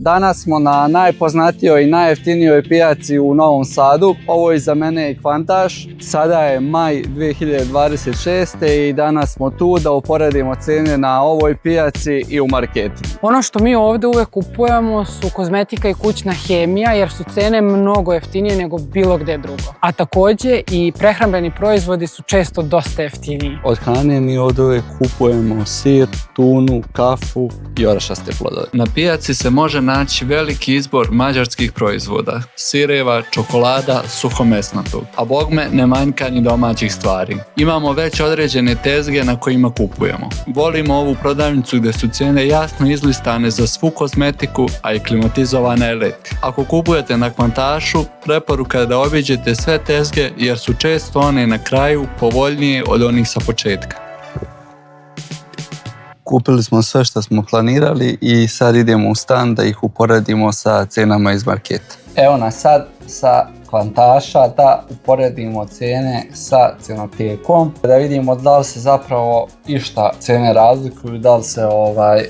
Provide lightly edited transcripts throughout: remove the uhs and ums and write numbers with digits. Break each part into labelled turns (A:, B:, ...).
A: Danas smo na najpoznatijoj i najjeftinijoj pijaci u Novom Sadu. Ovo iza mene je Kvantaš. Sada je maj 2026. i danas smo tu da uporedimo cijene na ovoj pijaci i u marketu.
B: Ono što mi ovdje uvijek kupujemo su kozmetika i kućna hemija jer su cene mnogo jeftinije nego bilo gdje drugo. A također i prehrambeni proizvodi su često dosta jeftiniji.
A: Od hrane mi ovdje uvijek kupujemo sir, tunu, kafu i orašaste plodove.
C: Na pijaci se može naći veliki izbor mađarskih proizvoda, sireva, čokolada, suhomesnatog, a bogme ne manjka ni domaćih stvari. Imamo već određene tezge na kojima kupujemo. Volimo ovu prodavnicu gdje su cijene jasno izlistane za svu kozmetiku, a i klimatizovana je leti. Ako kupujete na Kvantašu, preporuka je da obiđete sve tezge jer su često one na kraju povoljnije od onih sa početka.
A: Kupili smo sve što smo planirali i sad idemo u stan da ih uporedimo sa cijenama iz marketa. Evo nas sad sa Kvantaša da uporedimo cijene sa Cenotekom, da vidimo da li se zapravo išta cijene razlikuju, da li se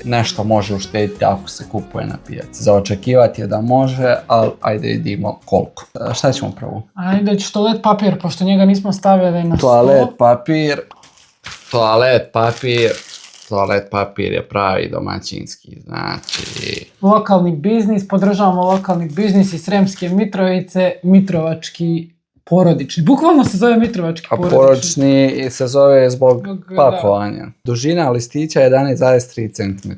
A: nešto može uštediti ako se kupuje na pijaci. Za očekivati je da može, ali ajde vidimo koliko. Šta ćemo prvo?
B: Ajde ću toalet papir, pošto njega nismo stavili na stol.
A: Toalet papir je pravi domaćinski, znači...
B: Lokalni biznis, podržavamo lokalni biznis iz Sremske Mitrovice, mitrovački porodični. Bukvalno se zove mitrovački porodični.
A: A porodični se zove zbog pakovanja. Dužina listića je 11,3 cm.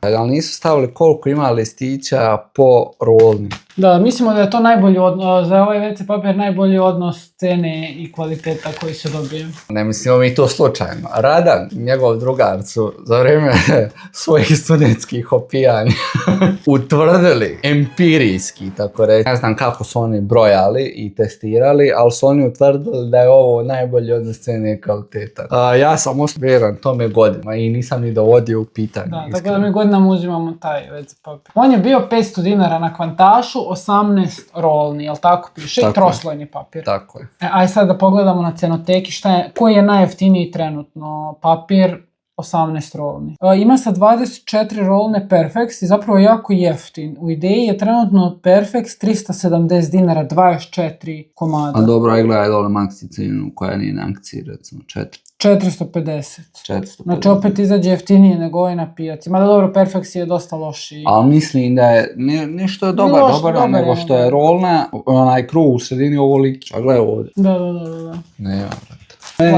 A: Ali nisu stavili koliko ima listića po rolni.
B: Da, mislimo da je to najbolji odnos, za ovaj WC papir najbolji odnos cene i kvaliteta koji se dobije.
A: Ne mislimo mi to slučajno. Radan, njegov drugar su za vrijeme svojih studentskih opijanja utvrdili empirijski, tako reći. Ne znam kako su oni brojali i testirali, ali su oni utvrdili da je ovo najbolji odnos cene i kvaliteta. Ja sam vjeran tome godinama i nisam ni dovodio u pitanje.
B: Da, tako da mi godinama uzimamo taj WC papir. On je bio 500 dinara na Kvantašu, 18 rolni, jel tako piše? I troslojni papir.
A: Tako je.
B: Aj sad da pogledamo na Cenoteki koji je najjeftiniji trenutno papir. 18 rolni. Ima sad 24 rolne Perfex i zapravo jako jeftin. U ideji je trenutno Perfex 370 dinara, 24 komada.
A: A dobro, aj gledaj dole maxi cijenu koja nije na akciji, recimo
B: 450. Znači opet izađe jeftinije nego ovaj na pijaci. Mada dobro, Perfex je dosta lošiji.
A: Ali mislim da je nešto je dobar, nego što je rolna, onaj krug u sredini ovoliki. A gledaj ovdje.
B: Da.
A: Ne, Meni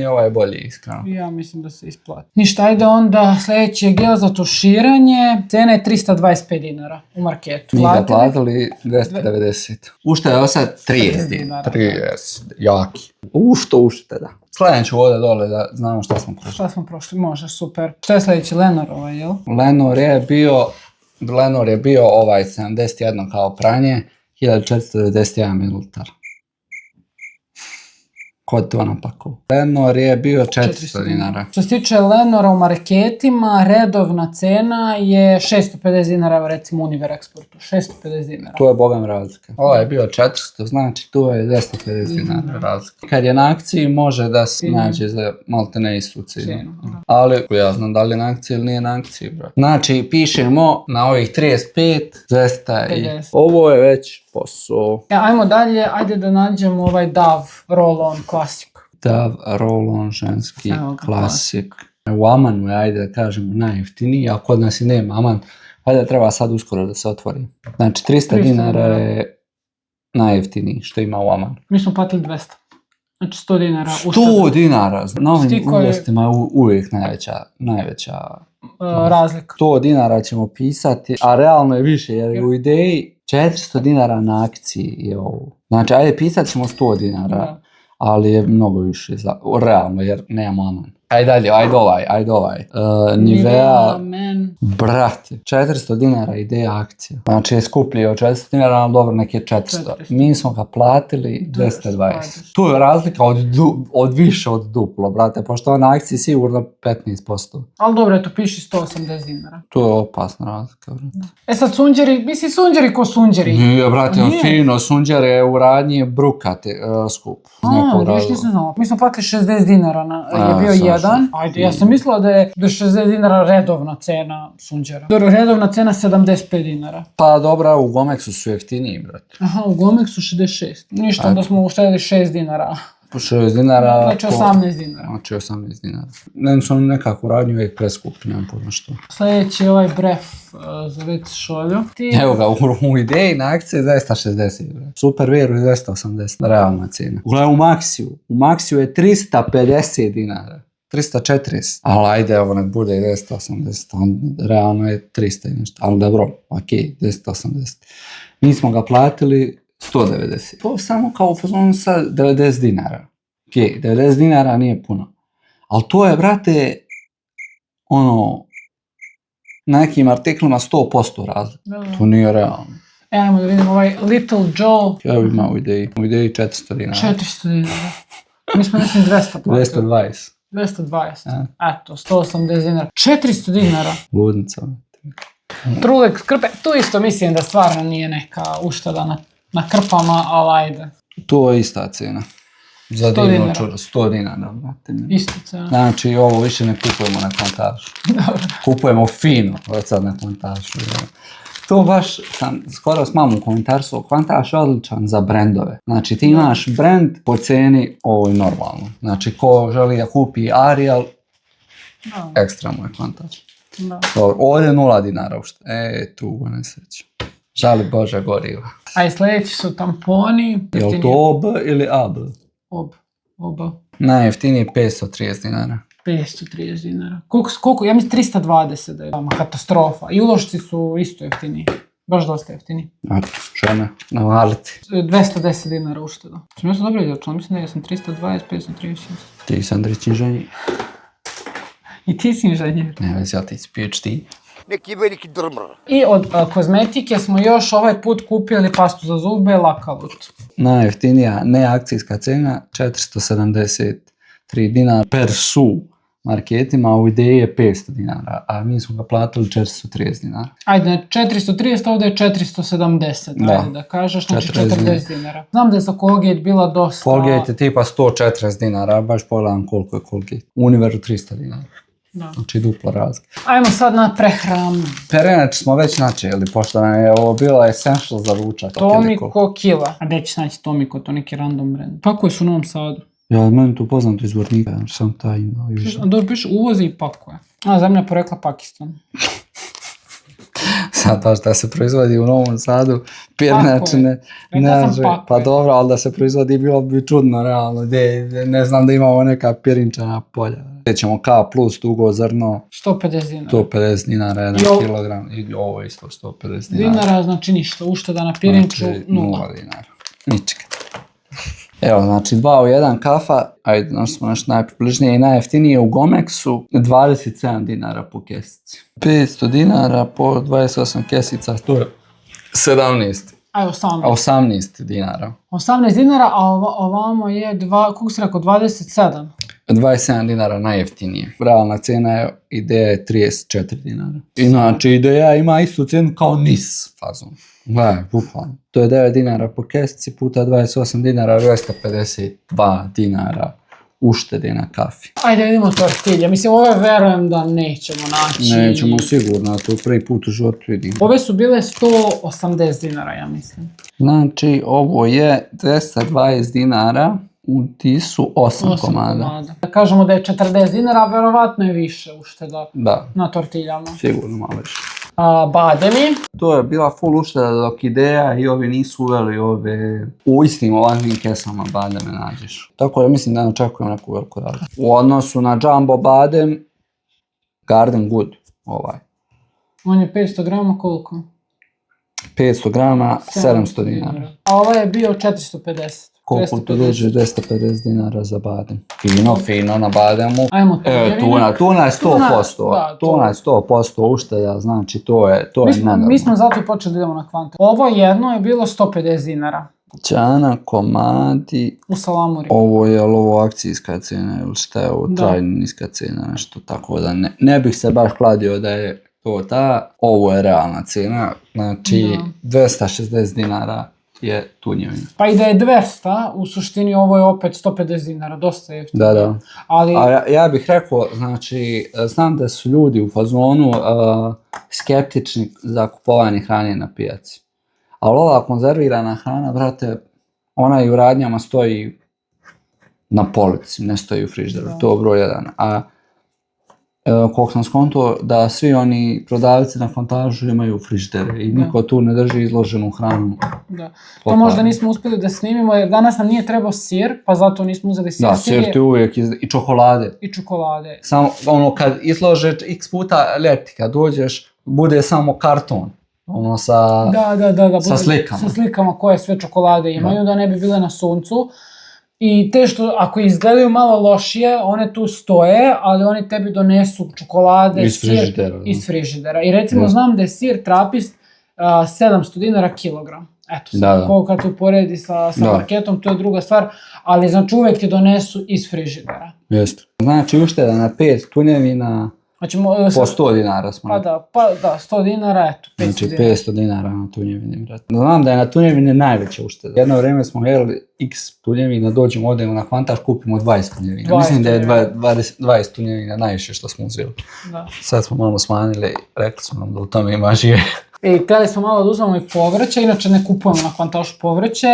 A: je ovaj bolji, iskreno.
B: Ja mislim da se isplati. Ništa, ajde onda sljedeći je gel za tuširanje. Cena je 325 dinara u marketu.
A: Mi ga platili 290. Ušteda je sad 30 dinara. 30, jaki. Ušteda. Sljedeći ću ovdje dole da znamo šta smo prošli.
B: Može, super. Šta je sljedeći? Lenor ovaj, jel?
A: Lenor je bio ovaj 71 kao pranje, 1491 ml. Kod to napakovu. Lenor je bio 400 dinara.
B: Što se tiče Lenora u marketima, redovna cena je 650 dinara, recimo Univer Exportu. 650 dinara.
A: Tu je bogam razlika. Ovo je bio 400, znači tu je 250 dinara razlika. Kad je na akciji može da se nađe za malte ne istu cijenu. Ali ja znam da li je na akciji ili nije na akciji, bro. Znači pišemo na ovih 35, 200 ovo je već posao.
B: Ajmo dalje, ajde da nađemo ovaj Dove Roll-On Classic.
A: Dove Roll-On ženski Classic. U Amanu je, ajde da kažemo, najjeftiniji, a kod nas i nema Aman. Ajde, treba sad uskoro da se otvori. Znači 300 dinara je najjeftiniji što ima u Amanu.
B: Mi smo platili 200. Znači 100 dinara.
A: 100 dinara! Na ovim uvestima je uvijek najveća
B: razlika.
A: 100 dinara ćemo pisati, a realno je više jer u ideji 400 dinara na akciji je ovo. Znači, ajde pisat ćemo 100 dinara, ali je mnogo više realno jer nemamo Aman. Ajde ovaj. Nivea, brate, 400 dinara ideja akcija. Znači je skuplji od 400 dinara, ali dobro, neki je 400. Mi smo ga platili 220. Tu je razlika od više od duplo, brate, pošto na akciji sigurno 15%.
B: Ali dobro, eto, piši 180 dinara.
A: Tu je opasna razlika, brate.
B: Sad sunđeri, misli sunđeri ko sunđeri?
A: Nije, brate, fino, sunđer je u radnji brukate skup.
B: Viš nisam znao. Mi smo platili 60 dinara, je bio jedan. jedan. Ajde, ja sam mislila da je do 60 dinara redovna cena sunđera. Dobro, redovna cena 75 dinara.
A: Pa dobra, u Gomexu su jeftiniji, brate.
B: Aha, u Gomexu 66. Ništa, onda smo uštedili 6 dinara.
A: Po 6 dinara...
B: Znači 18 dinara.
A: Znači 18 dinara. Ne sam nekako radnju uvijek preskup, nemam pojma što.
B: Sljedeći je ovaj bref za već šolju.
A: Evo ga, u ideji na akciji je 260, bre. Super Vieru je 280, realna cijena. Uglavnom u Maxiju je 350 dinara. 340. Ali ajde, evo nek bude i 280, realno je 300 i nešto. Ali dobro, okej, 280. Mi smo ga platili 190. To samo kao u fazonu sa 90 dinara. Okej, 90 dinara nije puno. Ali to je, brate, ono, na nekim artiklima 100% razlika. To nije realno.
B: Ajmo da vidimo ovaj Little Joe.
A: Evo ima u ideji 400 dinara.
B: 400 dinara. Mi smo mislim 200 platili.
A: 220.
B: 220. Eto, 180 dinara. 400 dinara.
A: Ludnica.
B: Trulek krpe. Tu isto mislim da stvarno nije neka ušteda na krpama, ali ajde.
A: To je ista cena. Za
B: 100
A: divno
B: dinara.
A: čudo. 100 dinara.
B: Isto cena.
A: Znači ovo više ne kupujemo na kontažu. Kupujemo fino od sad na kontažu. To baš sam skoro s mamom u komentarstvu. Kontaž je odličan za brendove. Znači ti imaš brend po ceni ovoj normalno. Znači ko želi da kupi Ariel, ekstra mu je kontaž. Dobro, ovdje je 0 dinara ušte. Tugo nesreće. Žali Bože goriva.
B: A i sljedeći su tamponi.
A: Je li to OB ili AB?
B: Oba.
A: Najjeftiniji 530 dinara.
B: 530 dinara. Koliko? Ja mislim 320 da je katastrofa. I ulošci su isto jeftiniji. Baš dosta jeftiniji.
A: Žene, navaliti.
B: 210 dinara ušteda. Sam ja sam dobro izračunala, mislim da ja sam 320, 536.
A: Ti sam Andrić inženjer.
B: I ti si inženjer.
A: Ne vezi, ja ti si PhD.
D: Neki veliki drmr.
B: I od kozmetike smo još ovaj put kupili pastu za zube Lakalut.
A: Najjeftinija neakcijska cena 473 dinara per su marketima, a u ideji je 500 dinara, a mi smo ga platili 430 dinara.
B: Ajde, 430, ovdje je 470, ajde da kažeš, znači 40 dinara. Znam da je za Colgate bila dosta...
A: Colgate je tipa 140 dinara, baš pogledam koliko je Colgate. Univeru 300 dinara.
B: Da.
A: Znači dupla razlika.
B: Ajmo sad na prehranu.
A: Perenač smo već načeli, pošto nam je ovo bilo essential za ručak.
B: Tomiko kila. A gdje ćeš naći Tomiko, to neki random brand. Pakuje su u Novom Sadu.
A: Ja, meni tu poznato izvornika, sam taj imao još.
B: Dobro, piše uvozi i pakuje. A zemlja porekla Pakistan.
A: Sad baš da se proizvodi u Novom Sadu, Perenač pa dobro, ali da se proizvodi bilo bi čudno realno, ne znam da imamo neka pirinčana polja. Gdje ćemo K plus dugo zrno,
B: 150 dinara.
A: 150 dinara, 1 kilogram, i ovo isto 150
B: dinara. Znači ništa, ušteda na pirinču,
A: znači,
B: 0
A: dinara. Ničega. Evo, znači 2 u 1 kafa, ajde, znači smo nešto najpribližnije i najjeftinije u Gomexu, 27 dinara po kesici. 500 dinara po 28 kesica, to je 17.
B: Aj,
A: 18 dinara.
B: 18 dinara, a ovamo je, kako si rekao, 27?
A: 27 dinara najjeftinije. Realna cena je, ideja je 34 dinara. Inače, ideja ima istu cenu kao NIS fazon. Gledaj, bukvalno. To je 9 dinara po kesici puta 28 dinara, 252 dinara uštede na kafi.
B: Ajde vidimo tortilje. Mislim, ove verujem da nećemo naći.
A: Nećemo sigurno, to prvi put u životu vidimo.
B: Ove su bile 180 dinara, ja mislim.
A: Znači, ovo je 220 dinara. U ti su 8 komada.
B: Da kažemo da je 40 dinara, verovatno je više ušteda na tortiljama.
A: Sigurno malo više.
B: Bademi.
A: To je bila full ušteda dok ideja i ovi nisu uveli ove u istim ovakvim kesama bademe nađeš. Tako da mislim da ne očekujem neku veliku razliku. U odnosu na Jumbo badem, Garden Good ovaj.
B: On je 500 grama koliko?
A: 500 grama, 700 dinara.
B: A ovaj je bio 450.
A: Koliko to dođe 250 dinara za badem. Fino na bademu.
B: Ajmo to.
A: Tuna je 100%. Tuna je 100% ušteda, znači to je nenormalno.
B: Mi smo zato i počeli da idemo na kvante. Ovo jedno je bilo 150 dinara.
A: Ćana, komadi.
B: U salamuri.
A: Ovo je ovo akcijska cena ili šta je ovo trajno niska cena, nešto tako da ne bih se baš kladio da je to ta. Ovo je realna cena, znači 260 dinara je tunjevina.
B: Pa i da je 200, u suštini ovo je opet 150 dinara, dosta jeftino.
A: Da.
B: Ali,
A: A ja bih rekao, znači, znam da su ljudi u fazonu skeptični za kupovanje hrane na pijaci. Ali ova konzervirana hrana, brate, ona i u radnjama stoji na polici, ne stoji u frižderu, to je broj 1. A koliko sam skonto da svi oni prodavci na Fantažu imaju friždere i niko tu ne drži izloženu hranu.
B: da. To možda nismo uspjeli da snimimo jer danas nam nije trebao sir, pa zato nismo uzeli sir.
A: Da, sir ti uvijek i čokolade.
B: I čokolade.
A: Samo ono kad izlože x puta ljeti, kad dođeš, bude samo karton. Ono sa
B: bude
A: slikama.
B: Sa slikama koje sve čokolade imaju, da ne bi bile na suncu. I te što, ako izgledaju malo lošije, one tu stoje, ali oni tebi donesu čokolade, sir iz frižidera. I recimo znam da je sir Trapist 700 dinara kilogram. Eto, koliko kad tu poredi sa marketom, to je druga stvar, ali znači uvijek ti donesu iz frižidera.
A: Jeste. Znači ušteda na 5 tunjevina po 100 dinara smo.
B: Pa da, 100 dinara, eto, 500
A: znači,
B: dinara.
A: Znači 500 dinara na tunjevini, brate. Znam da je na tunjevini najveća ušteda. Jedno vrijeme smo jeli x tunjevina, dođemo, odemo na Kvantaž, kupimo 20 tunjevina. Mislim da je 20 tunjevina najviše što smo uzeli. Da. Sad smo malo smanjili, rekli smo nam da u tome ima žive.
B: I htjeli smo malo da uzmemo i povrće, inače ne kupujemo na Kvantažu povrće,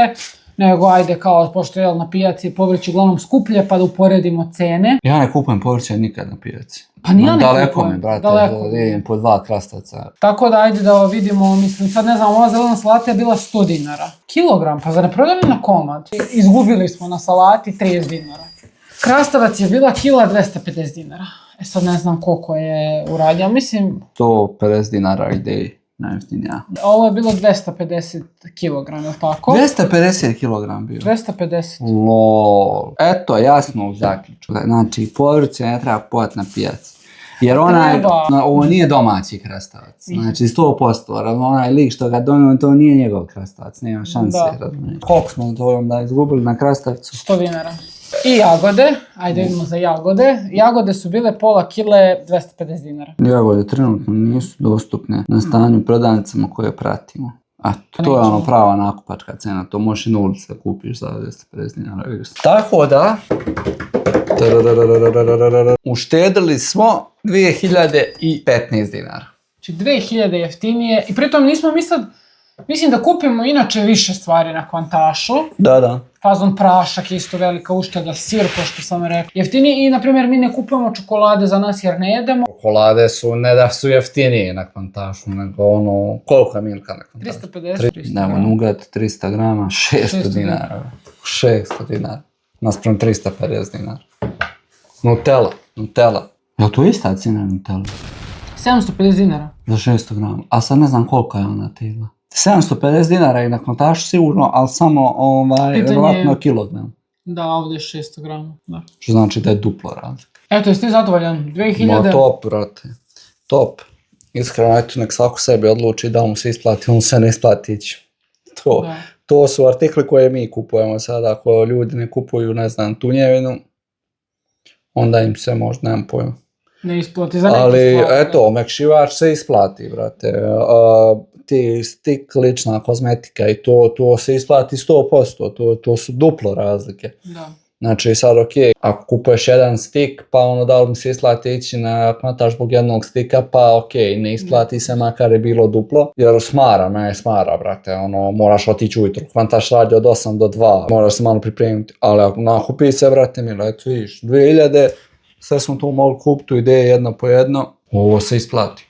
B: nego ajde kao, pošto je na pijaci povrće uglavnom skuplje, pa da uporedimo cene.
A: Ja ne kupujem povrće nikad na pijaci.
B: Pa ni ja ne
A: daleko
B: kupujem.
A: Mi, brate, da vidim po 2 krastavca.
B: Tako da ajde da vidimo, mislim, sad ne znam, ova zelena salata je bila 100 dinara. Kilogram, pa zar ne prodali na komad? Izgubili smo na salati 30 dinara. Krastavac je bila kila 250 dinara. E sad ne znam koliko je uradio, mislim...
A: 150 dinara ide najjeftinija.
B: Ovo je bilo 250 kilograma, je li tako?
A: 250 kilogram bio.
B: 250.
A: Lol. Eto, jasno u zaključku. Znači, povrće ne treba kupovati na pijaci. Jer ovo nije domaći krastavac. Znači, 100%. Onaj lik što ga donio, to nije njegov krastavac. Nema šanse. Koliko smo to onda izgubili na krastavcu?
B: 100 dinara. I jagode, ajde idemo za jagode. Jagode su bile pola kile 250 dinara.
A: Jagode trenutno nisu dostupne na stanju prodavnicama koje pratimo. A to je ono prava nakupačka cena, to možeš i na ulici da kupiš za 250 dinara. Tako da, uštedili smo 2015 dinara.
B: Znači 2000 jeftinije i pritom nismo mislim da kupimo inače više stvari na Kvantašu.
A: Da.
B: Fazon prašak je isto velika ušteda, sir, ko što sam rekao. Jeftinije i, na primjer, mi ne kupujemo čokolade za nas jer ne jedemo.
A: Čokolade su, ne da su jeftinije na Kvantašu, nego ono, koliko je Milka na Kvantašu?
B: 350.
A: Nemo, nugat 300 grama, 600 dinara. 600 dinara. Naspram 350 dinara. Nutella. Jel to ista cijena Nutella?
B: 750 dinara.
A: Za 600 grama. A sad ne znam koliko je ona tegla. 750 dinara je na Kvantašu sigurno, ali samo vjerojatno kilogram.
B: Da, ovdje je 600 grama. Da.
A: Što znači da je duplo razlika.
B: Eto, jesi ti zadovoljan? 2000...
A: Ma top, brate. Top. Iskreno, eto, nek svako sebi odluči da mu se isplati, on se ne isplati ići. To su artikli koje mi kupujemo sada. Ako ljudi ne kupuju, ne znam, tunjevinu, onda im se možda, nemam pojma.
B: Ne isplati za neke
A: ali,
B: stvari.
A: Eto, omekšivač se isplati, brate. Ti stik, lična kozmetika i to se isplati 100%. To su duplo razlike.
B: Da.
A: Znači, sad okej, ako kupuješ jedan stik, pa ono da li mi se isplati ići na Kvantaž zbog jednog stika, pa okej, ne isplati se makar je bilo duplo. Jer smara, brate, ono, moraš otići ujutro. Kvantaž radi od 8 do 2, moraš se malo pripremiti. Ali ako nakupi se, brate, milo, eto vidiš, 2000, sve smo tu mogli kupiti, ideje jedno po jedno. Ovo se isplati.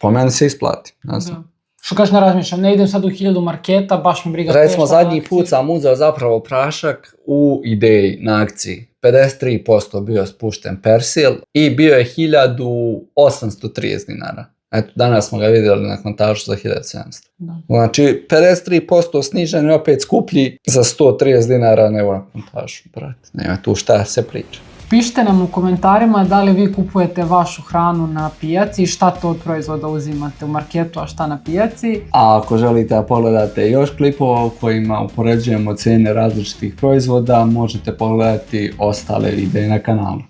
A: Po meni se isplati, ne znam.
B: Što kažeš, ne razmišljam, ne idem sad u 1000 marketa, baš me briga.
A: Recimo, zadnji put sam uzeo zapravo prašak u Ideji na akciji. 53% bio spušten persil i bio je 1830 dinara. Eto, danas smo ga vidjeli na Kvantažu za 1700. Da. Znači, 53% snižen i opet skuplji za 130 dinara nego na Kvantažu, brate. Nema tu šta se priča.
B: Pišite nam u komentarima da li vi kupujete vašu hranu na pijaci i šta to od proizvoda uzimate u marketu, a šta na pijaci. A ako želite da pogledate još klipova u kojima upoređujemo cijene različitih proizvoda, možete pogledati ostale videe na kanalu.